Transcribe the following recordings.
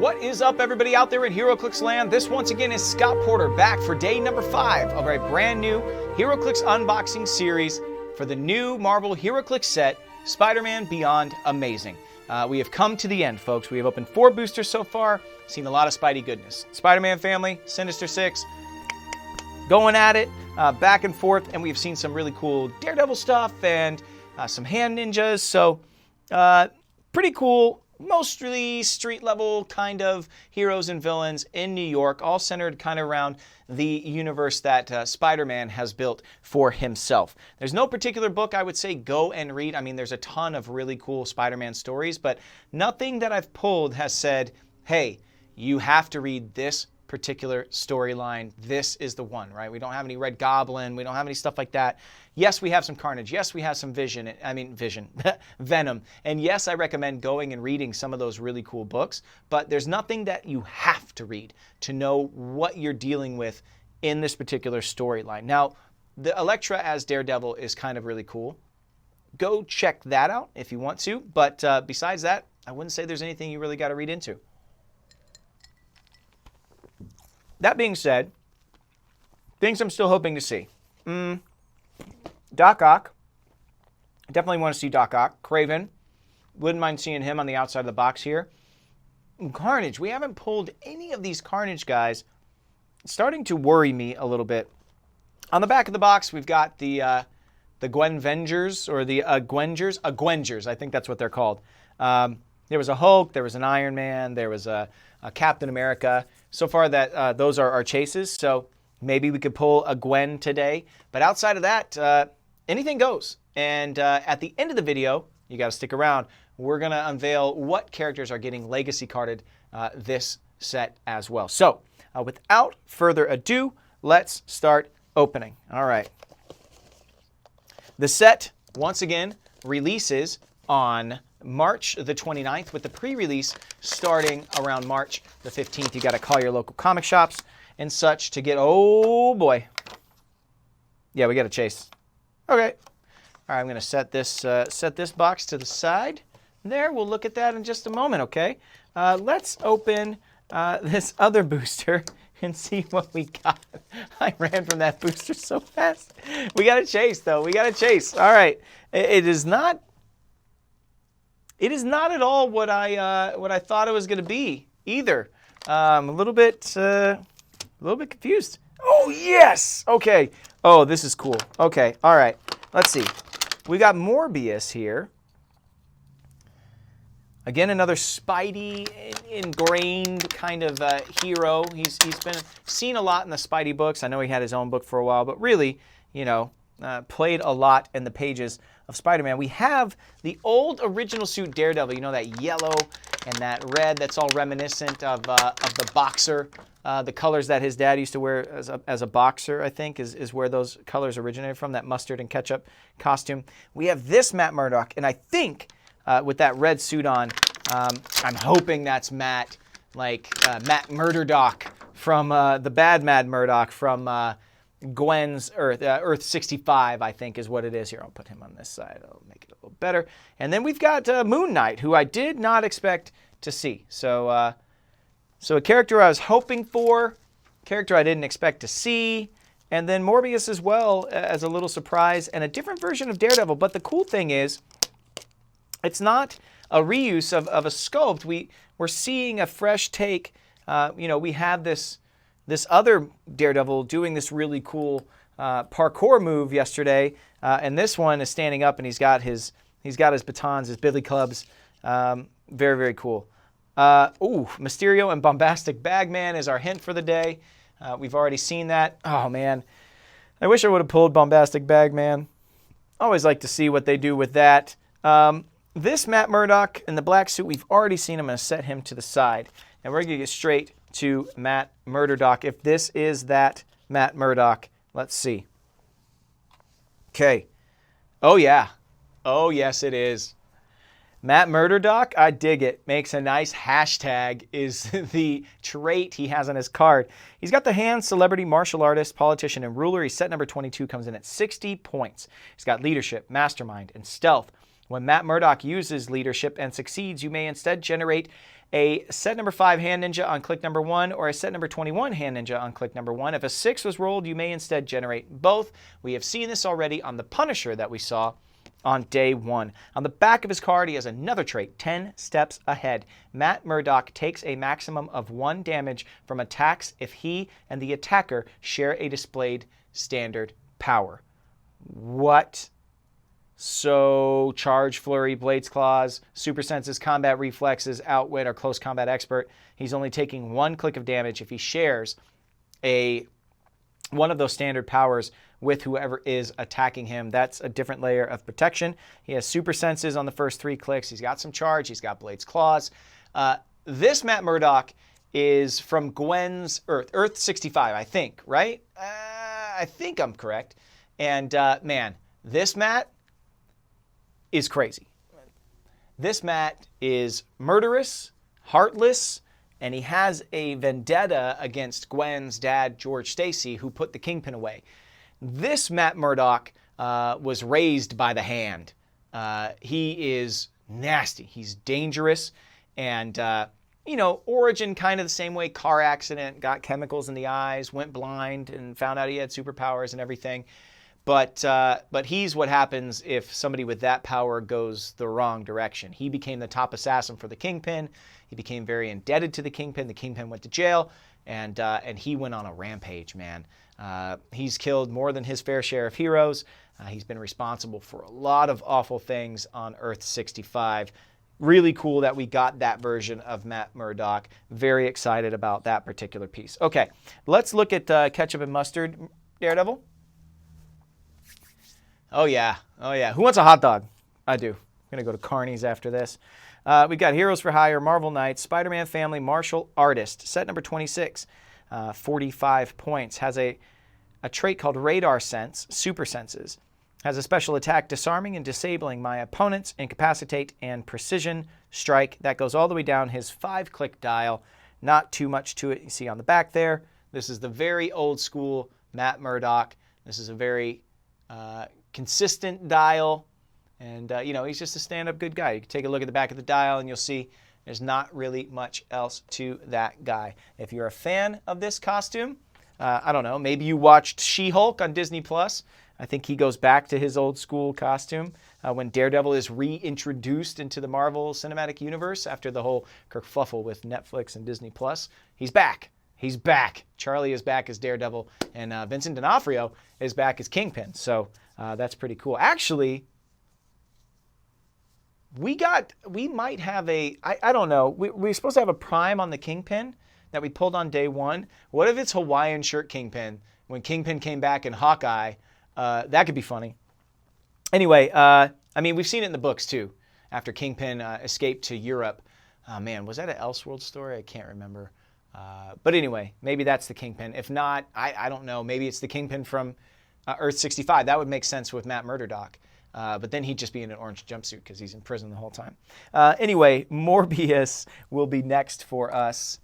What is up, everybody out there in HeroClix land? This once again is Scott Porter back for day number 5 of our brand new HeroClix unboxing series for the new Marvel HeroClix set, Spider-Man Beyond Amazing. We have come to the end, folks. We have opened 4 boosters so far, seen a lot of Spidey goodness. Spider-Man family, Sinister Six, going at it, back and forth, and we've seen some really cool Daredevil stuff and some hand ninjas, so pretty cool. Mostly street level kind of heroes and villains in New York, all centered kind of around the universe that Spider-Man has built for himself. There's no particular book I would say go and read. I mean, there's a ton of really cool Spider-Man stories, but nothing that I've pulled has said, hey, you have to read this particular storyline. This is the one, right? We don't have any Red Goblin. We don't have any stuff like that. Yes, we have some Carnage. Yes, we have some Venom. And yes, I recommend going and reading some of those really cool books, but there's nothing that you have to read to know what you're dealing with in this particular storyline. Now, the Elektra as Daredevil is kind of really cool. Go check that out if you want to, but besides that, I wouldn't say there's anything you really got to read into. That being said, things I'm still hoping to see. Doc Ock. I definitely want to see Doc Ock. Kraven. Wouldn't mind seeing him on the outside of the box here. Carnage. We haven't pulled any of these Carnage guys. It's starting to worry me a little bit. On the back of the box, we've got the Gwenvengers, or the Gwengers. I think that's what they're called. There was a Hulk, there was an Iron Man, there was a Captain America. So far, that those are our chases, so maybe we could pull a Gwen today. But outside of that, anything goes. And at the end of the video, you got to stick around, we're going to unveil what characters are getting legacy carded this set as well. So without further ado, let's start opening. All right. The set, once again, releases on March the 29th, with the pre-release starting around March the 15th. You got to call your local comic shops and such to get, oh boy. Yeah, we got a chase. Okay. All right, I'm going to set this box to the side. There, we'll look at that in just a moment, okay? Let's open this other booster and see what we got. I ran from that booster so fast. We got a chase, though. We got a chase. All right. It is not at all what I thought it was going to be either. A little bit confused. Oh yes. Okay. Oh, this is cool. Okay. All right. Let's see. We got Morbius here. Again, another Spidey ingrained kind of hero. He's been seen a lot in the Spidey books. I know he had his own book for a while, but really, you know, played a lot in the pages of Spider-Man. We have the old original suit Daredevil, you know, that yellow and that red that's all reminiscent of the boxer. The colors that his dad used to wear as a boxer, I think, is where those colors originated from, that mustard and ketchup costume. We have this Matt Murdock, and I think with that red suit on, I'm hoping that's Matt Murdock from the bad Mad Murdock from Gwen's Earth. Earth 65, I think, is what it is. Here, I'll put him on this side. I'll make it a little better. And then we've got Moon Knight, who I did not expect to see. So a character I was hoping for, character I didn't expect to see, and then Morbius as well as a little surprise, and a different version of Daredevil. But the cool thing is, it's not a reuse of a sculpt. We're seeing a fresh take. You know, we have this other Daredevil doing this really cool parkour move yesterday, and this one is standing up, and he's got his batons, his billy clubs. Very, very cool. Mysterio and Bombastic Bagman is our hint for the day. We've already seen that. Oh man, I wish I would have pulled Bombastic Bagman. Always like to see what they do with that. This Matt Murdock in the black suit, we've already seen. I'm going to set him to the side, and we're going to get straight to Matt Murdock. If this is that Matt Murdock, let's see. Okay. Oh yeah. Oh yes, it is. Matt Murdock, I dig it. Makes a nice hashtag is the trait he has on his card. He's got the hand, celebrity, martial artist, politician, and ruler. He's set number 22, comes in at 60 points. He's got leadership, mastermind, and stealth. When Matt Murdock uses leadership and succeeds, you may instead generate A set number 5 hand ninja on click number 1 or a set number 21 hand ninja on click number 1. If a 6 was rolled, you may instead generate both. We have seen this already on the Punisher that we saw on day 1. On the back of his card, he has another trait, 10 steps ahead. Matt Murdock takes a maximum of 1 damage from attacks if he and the attacker share a displayed standard power. What? So, charge, flurry, blades, claws, super senses, combat reflexes, outwit, or close combat expert. He's only taking 1 click of damage if he shares one of those standard powers with whoever is attacking him. That's a different layer of protection. He has super senses on the first 3 clicks. He's got some charge. He's got blades, claws. This Matt Murdock is from Gwen's Earth 65, I think, right? I think I'm correct. And man, this Matt is crazy. This Matt is murderous, heartless, and he has a vendetta against Gwen's dad, George Stacy, who put the Kingpin away. This Matt Murdock was raised by the Hand. He is nasty. He's dangerous. And, origin kind of the same way, car accident, got chemicals in the eyes, went blind, and found out he had superpowers and everything. But he's what happens if somebody with that power goes the wrong direction. He became the top assassin for the Kingpin. He became very indebted to the Kingpin. The Kingpin went to jail, and he went on a rampage, man. He's killed more than his fair share of heroes. He's been responsible for a lot of awful things on Earth 65. Really cool that we got that version of Matt Murdock. Very excited about that particular piece. Okay, let's look at Ketchup and Mustard Daredevil. Oh, yeah. Who wants a hot dog? I do. I'm going to go to Carney's after this. We've got Heroes for Hire, Marvel Knights, Spider-Man Family, Martial Artist. Set number 26, 45 points. Has a trait called Radar Sense, Super Senses. Has a special attack, disarming and disabling my opponents, incapacitate, and precision strike. That goes all the way down his 5-click dial. Not too much to it. You see on the back there. This is the very old school Matt Murdock. This is a very consistent dial, and he's just a stand-up good guy. You can take a look at the back of the dial and you'll see there's not really much else to that guy. If you're a fan of this costume, I don't know, maybe you watched She-Hulk on Disney Plus. I think he goes back to his old school costume when Daredevil is reintroduced into the Marvel Cinematic Universe after the whole kerfuffle with Netflix and Disney Plus. He's back. He's back. Charlie is back as Daredevil, and Vincent D'Onofrio is back as Kingpin. So that's pretty cool. Actually, we might have I don't know. We're supposed to have a Prime on the Kingpin that we pulled on day 1. What if it's Hawaiian shirt Kingpin when Kingpin came back in Hawkeye? That could be funny. Anyway, we've seen it in the books too. After Kingpin escaped to Europe. Oh man, was that an Elseworld story? I can't remember. But anyway, maybe that's the Kingpin. If not, I don't know. Maybe it's the Kingpin from Earth 65. That would make sense with Matt Murdock. But then he'd just be in an orange jumpsuit because he's in prison the whole time. Anyway, Morbius will be next for us.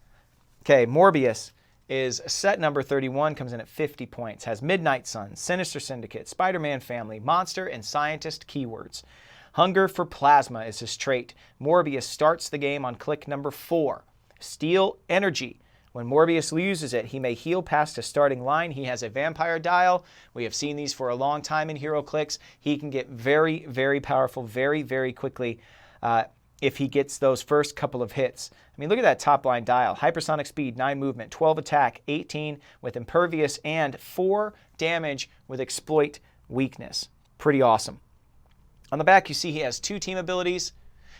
Okay, Morbius is set number 31, comes in at 50 points, has Midnight Sun, Sinister Syndicate, Spider-Man Family, Monster, and Scientist keywords. Hunger for Plasma is his trait. Morbius starts the game on click number 4. Steal Energy. When Morbius uses it, he may heal past a starting line. He has a vampire dial. We have seen these for a long time in HeroClix. He can get very, very powerful very, very quickly if he gets those first couple of hits. I mean, look at that top line dial. Hypersonic speed, 9 movement, 12 attack, 18 with impervious, and 4 damage with exploit weakness. Pretty awesome. On the back, you see he has 2 team abilities.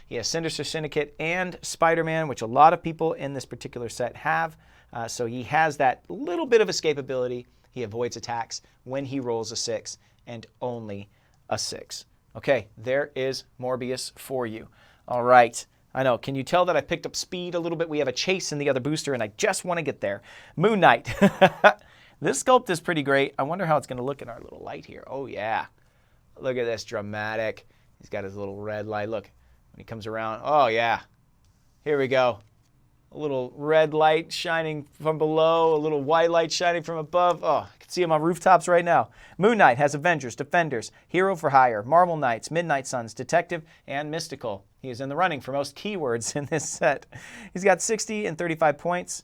He has Sinister Syndicate and Spider-Man, which a lot of people in this particular set have. So he has that little bit of escapability. He avoids attacks when he rolls a 6 and only a 6. Okay, there is Morbius for you. All right. I know. Can you tell that I picked up speed a little bit? We have a chase in the other booster, and I just want to get there. Moon Knight. This sculpt is pretty great. I wonder how it's going to look in our little light here. Oh, yeah. Look at this. Dramatic. He's got his little red light. Look. When he comes around, oh yeah, here we go. A little red light shining from below, a little white light shining from above. Oh, I can see him on rooftops right now. Moon Knight has Avengers, Defenders, Hero for Hire, Marvel Knights, Midnight Suns, Detective, and Mystical. He is in the running for most keywords in this set. He's got 60 and 35 points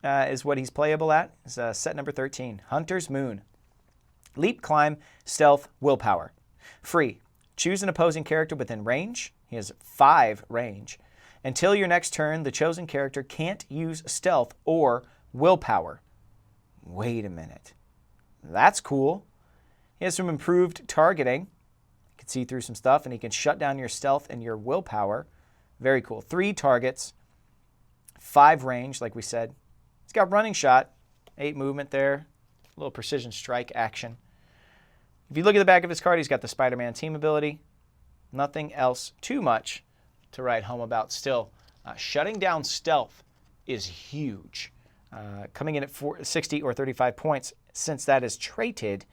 is what he's playable at. It's set number 13. Hunter's Moon. Leap, Climb, Stealth, Willpower. Free. Choose an opposing character within range. He has 5 range. Until your next turn, the chosen character can't use stealth or willpower. Wait a minute. That's cool. He has some improved targeting. You can see through some stuff, and he can shut down your stealth and your willpower. Very cool. 3 targets, 5 range, like we said. He's got running shot, 8 movement there, a little precision strike action. If you look at the back of his card, he's got the Spider-Man team ability. Nothing else too much to write home about still. Shutting down stealth is huge. Coming in at 60 or 35 points, since that is traded,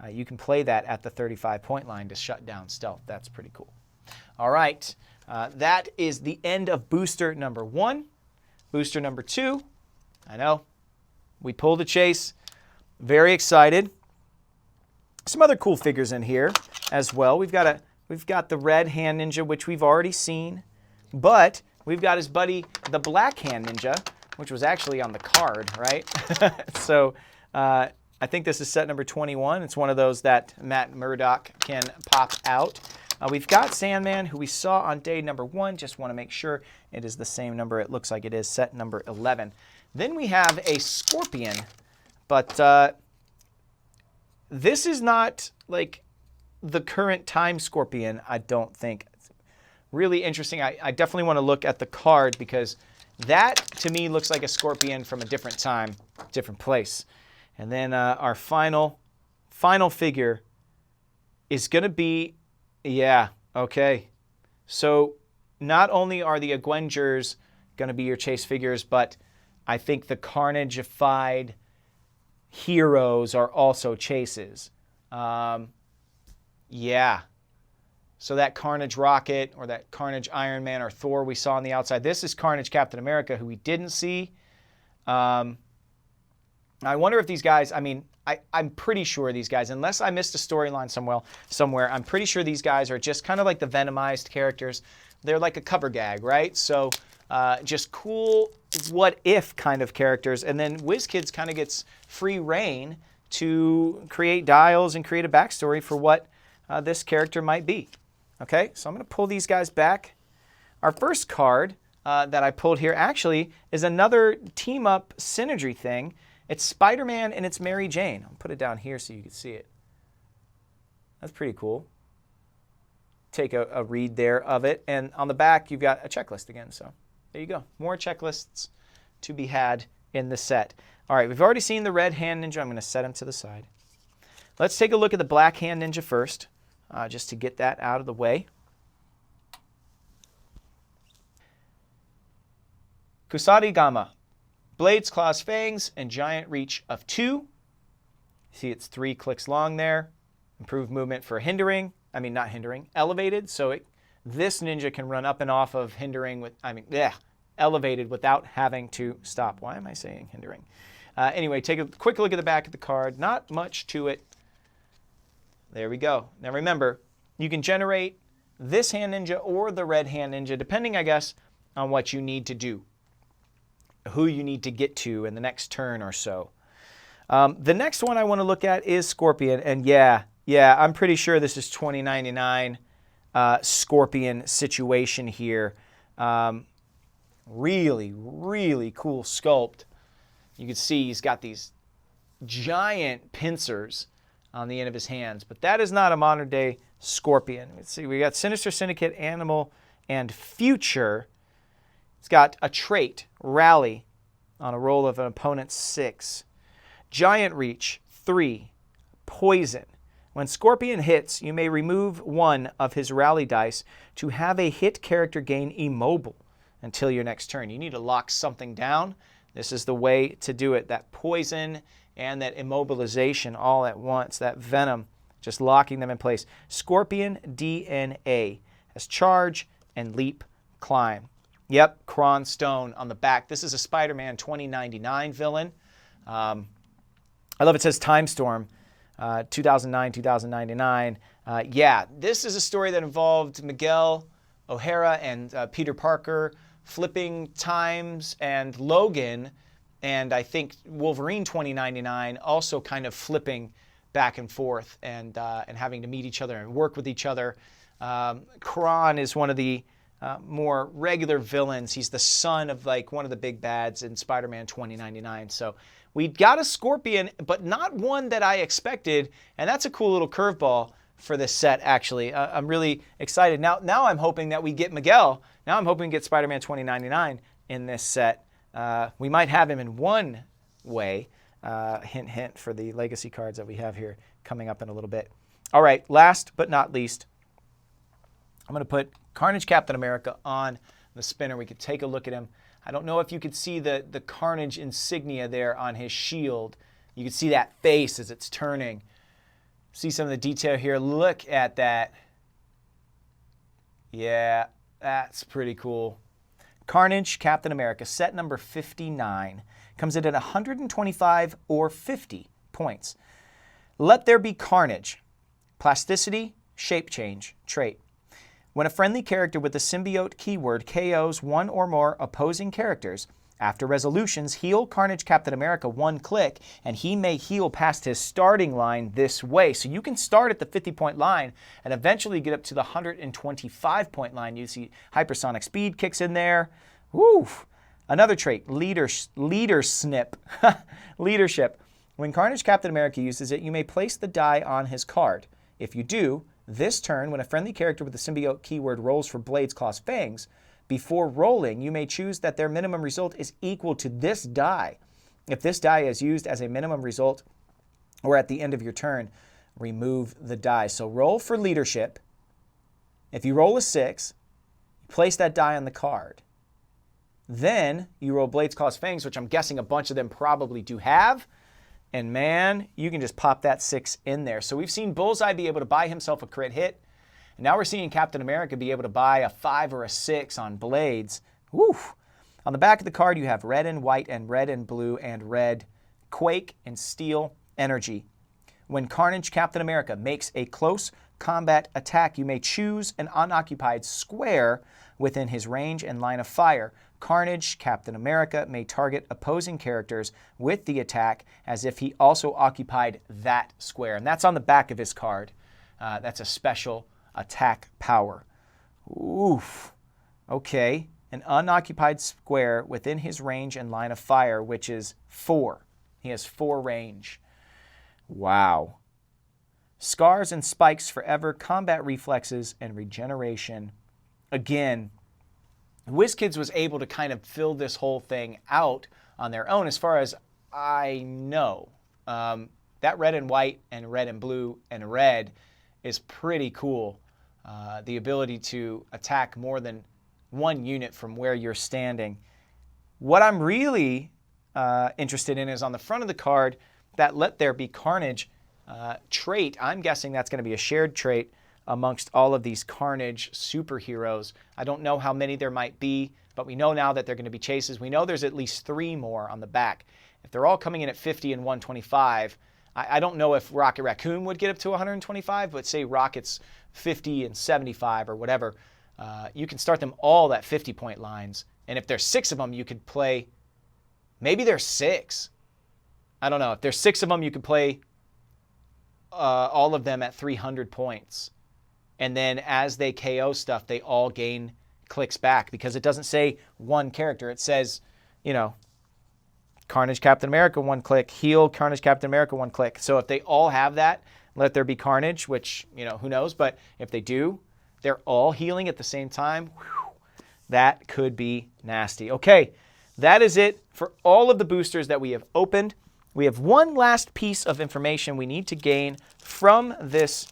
you can play that at the 35-point line to shut down stealth. That's pretty cool. All right, that is the end of booster number 1. Booster number 2, I know, we pulled a chase. Very excited. Some other cool figures in here as well. We've got the red hand ninja, which we've already seen. But we've got his buddy, the Black Hand Ninja, which was actually on the card, right? So I think this is set number 21. It's one of those that Matt Murdock can pop out. We've got Sandman, who we saw on day number 1. Just want to make sure it is the same number. It looks like it is, set number 11. Then we have a Scorpion, but this is not like the current time Scorpion, I don't think. Really interesting. I definitely want to look at the card because that, to me, looks like a Scorpion from a different time, different place. And then our final figure is going to be, yeah, okay. So not only are the Avengers going to be your chase figures, but I think the Carnage-ified heroes are also chases. Yeah. So that Carnage Rocket or that Carnage Iron Man or Thor we saw on the outside. This is Carnage Captain America, who we didn't see. I wonder if these guys, I mean, I'm pretty sure these guys, unless I missed a storyline somewhere, I'm pretty sure these guys are just kind of like the Venomized characters. They're like a cover gag, right? So just cool what-if kind of characters. And then WizKids kind of gets free reign to create dials and create a backstory for what this character might be. Okay, so I'm going to pull these guys back. Our first card that I pulled here actually is another team-up synergy thing. It's Spider-Man and it's Mary Jane. I'll put it down here so you can see it. That's pretty cool. Take a read there of it. And on the back, you've got a checklist again. So there you go. More checklists to be had in the set. All right, we've already seen the Red Hand Ninja. I'm going to set him to the side. Let's take a look at the Black Hand Ninja first, just to get that out of the way. Kusari Gama. Blades, Claws, Fangs, and Giant Reach of 2. See, it's 3 clicks long there. Improved movement for hindering. I mean, not hindering, elevated. So this ninja can run up and off of hindering with, elevated without having to stop. Why am I saying hindering? Anyway, take a quick look at the back of the card. Not much to it. There we go. Now remember, you can generate this Hand Ninja or the Red Hand Ninja, depending, I guess, on what you need to do, who you need to get to in the next turn or so. The next one I want to look at is Scorpion. And yeah, I'm pretty sure this is 2099 Scorpion situation here. Really, really cool sculpt. You can see he's got these giant pincers on the end of his hands, but that is not a modern day Scorpion. Let's see, we got Sinister Syndicate, Animal, and Future. It's got a trait, Rally, on a roll of an opponent's 6. Giant Reach, 3. Poison. When Scorpion hits, you may remove 1 of his Rally dice to have a hit character gain immobile until your next turn. You need to lock something down. This is the way to do it. That poison and that immobilization all at once, that venom, just locking them in place. Scorpion DNA has charge and leap, climb. Yep, Kron Stone on the back. This is a Spider-Man 2099 villain. I love it says Time Storm, 2009, 2099. Yeah, this is a story that involved Miguel O'Hara and Peter Parker flipping times, and Logan and I think Wolverine 2099 also kind of flipping back and forth and having to meet each other and work with each other. Kron is one of the more regular villains. He's the son of like one of the big bads in Spider-Man 2099. So we got a Scorpion, but not one that I expected, and that's a cool little curveball for this set, actually. I'm really excited. Now I'm hoping that we get Miguel. Now I'm hoping to get Spider-Man 2099 in this set. We might have him in one way. Hint, hint for the legacy cards that we have here coming up in a little bit. All right, last but not least, I'm going to put Carnage Captain America on the spinner. We could take a look at him. I don't know if you could see the Carnage insignia there on his shield. You can see that face as it's turning. See some of the detail here. Look at that. Yeah, that's pretty cool. Carnage Captain America, set number 59. Comes in at 125 or 50 points. Let there be carnage. Plasticity, shape change, trait. When a friendly character with the symbiote keyword KOs one or more opposing characters, after resolutions, heal Carnage Captain America one click, and he may heal past his starting line this way. So you can start at the 50-point line and eventually get up to the 125-point line. You see hypersonic speed kicks in there. Woo! Another trait, leader snip, leadership. When Carnage Captain America uses it, you may place the die on his card. If you do, this turn, when a friendly character with the symbiote keyword rolls for Blades, Claws, Fangs, before rolling, you may choose that their minimum result is equal to this die. If this die is used as a minimum result or at the end of your turn, remove the die. So roll for leadership. If you roll a 6, place that die on the card. Then you roll Blades, Claws, Fangs, which I'm guessing a bunch of them probably do have. And man, you can just pop that 6 in there. So we've seen Bullseye be able to buy himself a crit hit. And now we're seeing Captain America be able to buy a 5 or a 6 on Blades. Woo! On the back of the card, you have red and white and red and blue and red, Quake and Steel energy. When Carnage Captain America makes a close combat attack, you may choose an unoccupied square within his range and line of fire. Carnage Captain America may target opposing characters with the attack as if he also occupied that square. And that's on the back of his card. That's a special attack power. Oof. Okay. An unoccupied square within his range and line of fire, which is 4. He has 4 range. Wow. Scars and spikes forever, combat reflexes, and regeneration. Again, WizKids was able to kind of fill this whole thing out on their own as far as I know. That red and white and red and blue and red is pretty cool. The ability to attack more than one unit from where you're standing. What I'm really interested in is on the front of the card, that Let There Be Carnage trait. I'm guessing that's going to be a shared trait amongst all of these Carnage superheroes. I don't know how many there might be, but we know now that they're going to be chases. We know there's at least 3 more on the back. If they're all coming in at 50 and 125, I don't know if Rocket Raccoon would get up to 125, but say Rocket's 50 and 75 or whatever, you can start them all at 50-point lines. And if there's 6 of them, you could play, maybe there's 6. I don't know. If there's 6 of them, you could play all of them at 300 points. And then as they KO stuff, they all gain clicks back because it doesn't say one character. It says, you know, Carnage Captain America 1 click, heal Carnage Captain America 1 click. So if they all have that, Let There Be Carnage, which, you know, who knows, but if they do, they're all healing at the same time. Whew, that could be nasty. Okay, that is it for all of the boosters that we have opened. We have one last piece of information we need to gain from this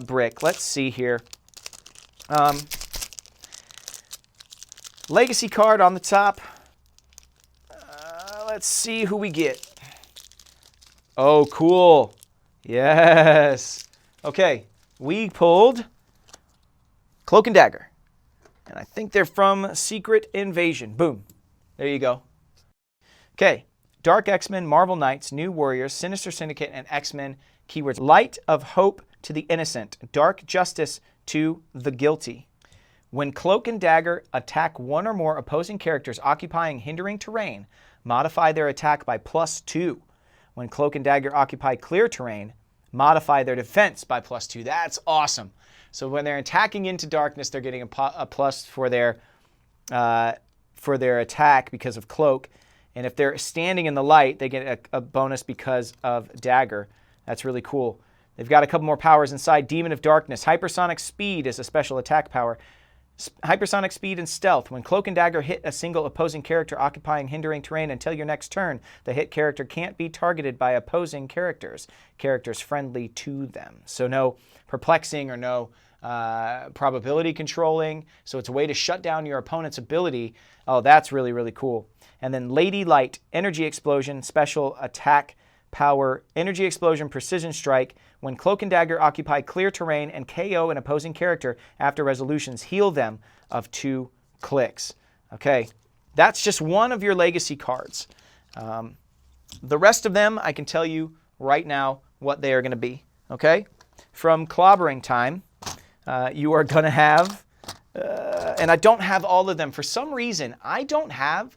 brick. Let's see here. Legacy card on the top. Let's see who we get. Oh, cool. Yes. Okay, we pulled Cloak and Dagger. And I think they're from Secret Invasion. Boom. There you go. Okay. Dark X-Men, Marvel Knights, New Warriors, Sinister Syndicate, and X-Men. Keywords: light of hope to the innocent, dark justice to the guilty. When Cloak and Dagger attack one or more opposing characters occupying hindering terrain, modify their attack by +2. When Cloak and Dagger occupy clear terrain, modify their defense by +2. That's awesome. So when they're attacking into darkness, they're getting a plus for their attack because of Cloak. And if they're standing in the light, they get a bonus because of Dagger. That's really cool. They've got a couple more powers inside. Demon of Darkness. Hypersonic Speed is a special attack power. Hypersonic Speed and Stealth. When Cloak and Dagger hit a single opposing character occupying hindering terrain until your next turn, the hit character can't be targeted by opposing characters friendly to them. So no perplexing or no probability controlling. So it's a way to shut down your opponent's ability. Oh, that's really, really cool. And then Lady Light, Energy Explosion, special attack power, Energy Explosion, Precision Strike. When Cloak and Dagger occupy clear terrain and KO an opposing character after resolutions, heal them of 2 clicks. Okay, that's just one of your legacy cards. The rest of them, I can tell you right now what they are going to be. Okay, from Clobbering Time, you are going to have, and I don't have all of them. For some reason, I don't have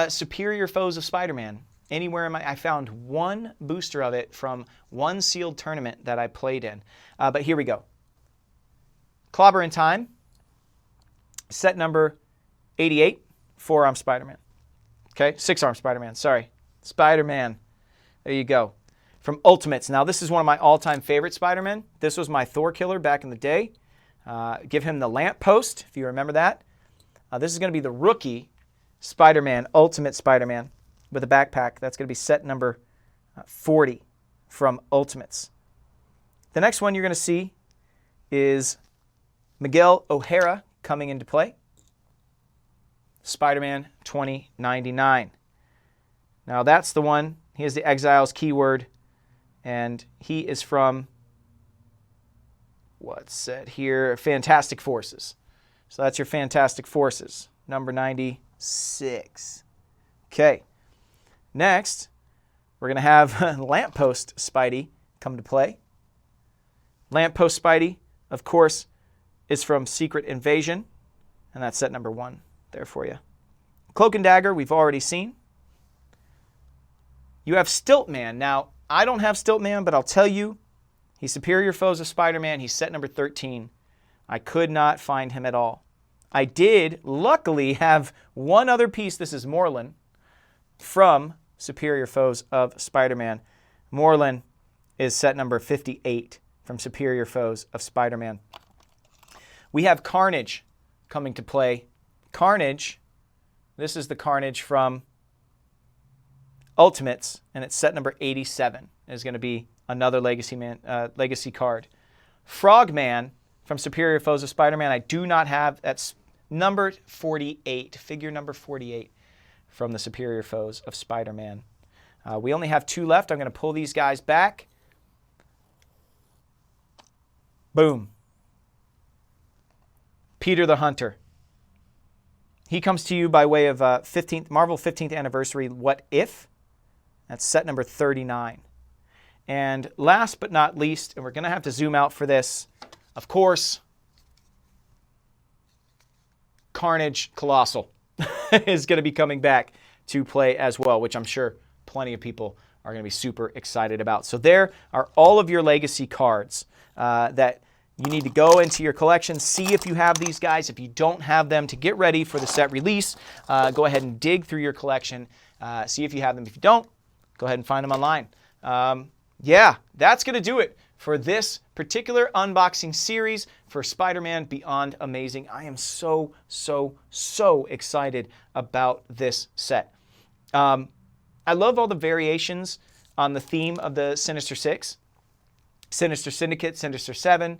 Superior Foes of Spider-Man anywhere in I found one booster of it from one sealed tournament that I played in. But here we go. Clobbering Time, set number 88, 4-arm Spider-Man. Okay, 6-arm Spider-Man, sorry. Spider-Man, there you go. From Ultimates. Now, this is one of my all-time favorite Spider-Man. This was my Thor killer back in the day. Give him the lamppost, if you remember that. This is going to be the rookie Spider-Man, Ultimate Spider-Man, with a backpack. That's going to be set number 40 from Ultimates. The next one you're going to see is Miguel O'Hara coming into play. Spider-Man 2099. Now that's the one. He has the Exiles keyword, and he is from, what's said here? Fantastic Forces. So that's your Fantastic Forces, number 96. Okay. Next, we're going to have Lamppost Spidey come to play. Lamppost Spidey, of course, is from Secret Invasion, and that's set number 1 there for you. Cloak and Dagger, we've already seen. You have Stiltman. Now, I don't have Stiltman, but I'll tell you, he's Superior Foes of Spider-Man. He's set number 13. I could not find him at all. I did, luckily, have one other piece. This is Morlun from Superior Foes of Spider-Man. Morlun is set number 58 from Superior Foes of Spider-Man. We have Carnage coming to play. Carnage, this is the Carnage from Ultimates, and it's set number 87. Is going to be another legacy card. Frogman from Superior Foes of Spider-Man, I do not have. That's number 48, figure number 48 from the Superior Foes of Spider-Man. We only have 2 left. I'm going to pull these guys back. Boom. Peter the Hunter. He comes to you by way of Marvel 15th Anniversary What If? That's set number 39. And last but not least, and we're going to have to zoom out for this, of course, Carnage Colossal is going to be coming back to play as well, which I'm sure plenty of people are going to be super excited about. So there are all of your legacy cards that you need to go into your collection, see if you have these guys. If you don't have them, to get ready for the set release, go ahead and dig through your collection, see if you have them. If you don't, go ahead and find them online. Yeah, that's going to do it for this particular unboxing series for Spider-Man Beyond Amazing. I am so excited about this set. I love all the variations on the theme of the Sinister Six. Sinister Syndicate, Sinister Seven.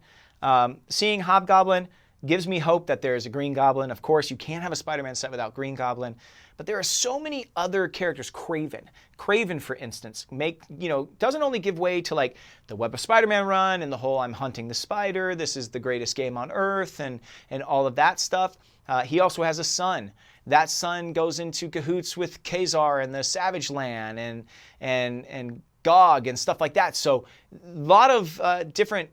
Seeing Hobgoblin Gives me hope that there's a Green Goblin. Of course, you can't have a Spider-Man set without Green Goblin, but there are so many other characters. Craven, for instance, doesn't only give way to like the Web of Spider-Man run and the whole I'm hunting the spider, this is the greatest game on earth, and all of that stuff. He also has a son. That son goes into cahoots with Kazar and the Savage Land and Gog and stuff like that. So a lot of different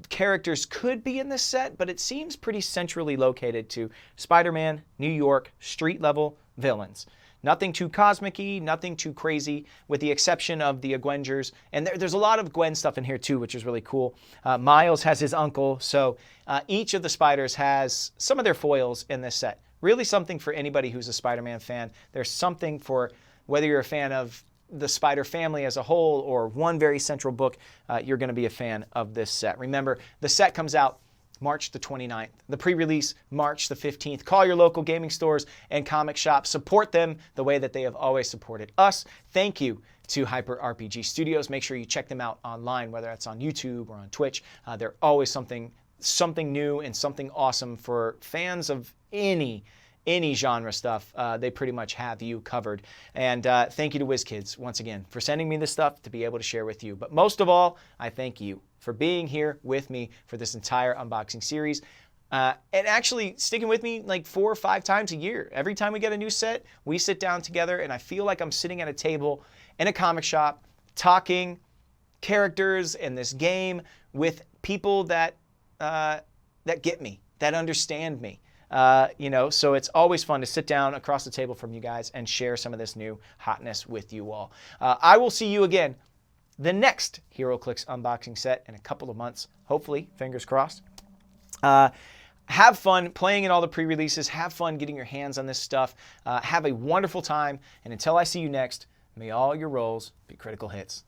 characters could be in this set, but it seems pretty centrally located to Spider-Man, New York, street level villains. Nothing too cosmic-y, nothing too crazy, with the exception of the Avengers. And there's a lot of Gwen stuff in here too, which is really cool. Miles has his uncle, so each of the Spiders has some of their foils in this set. Really something for anybody who's a Spider-Man fan. There's something for whether you're a fan of the Spider family as a whole or one very central book, you're going to be a fan of this set. Remember, the set comes out March the 29th. The pre-release, March the 15th. Call your local gaming stores and comic shops. Support them the way that they have always supported us. Thank you to Hyper RPG Studios. Make sure you check them out online, whether that's on YouTube or on Twitch. They're always something new and something awesome for fans of any genre stuff. They pretty much have you covered. And thank you to WizKids, once again, for sending me this stuff to be able to share with you. But most of all, I thank you for being here with me for this entire unboxing series. And actually sticking with me like 4 or 5 times a year. Every time we get a new set, we sit down together and I feel like I'm sitting at a table in a comic shop talking characters in this game with people that get me, that understand me. So it's always fun to sit down across the table from you guys and share some of this new hotness with you all. I will see you again the next HeroClix unboxing set in a couple of months, hopefully, fingers crossed. Have fun playing in all the pre-releases. Have fun getting your hands on this stuff. Have a wonderful time. And until I see you next, may all your rolls be critical hits.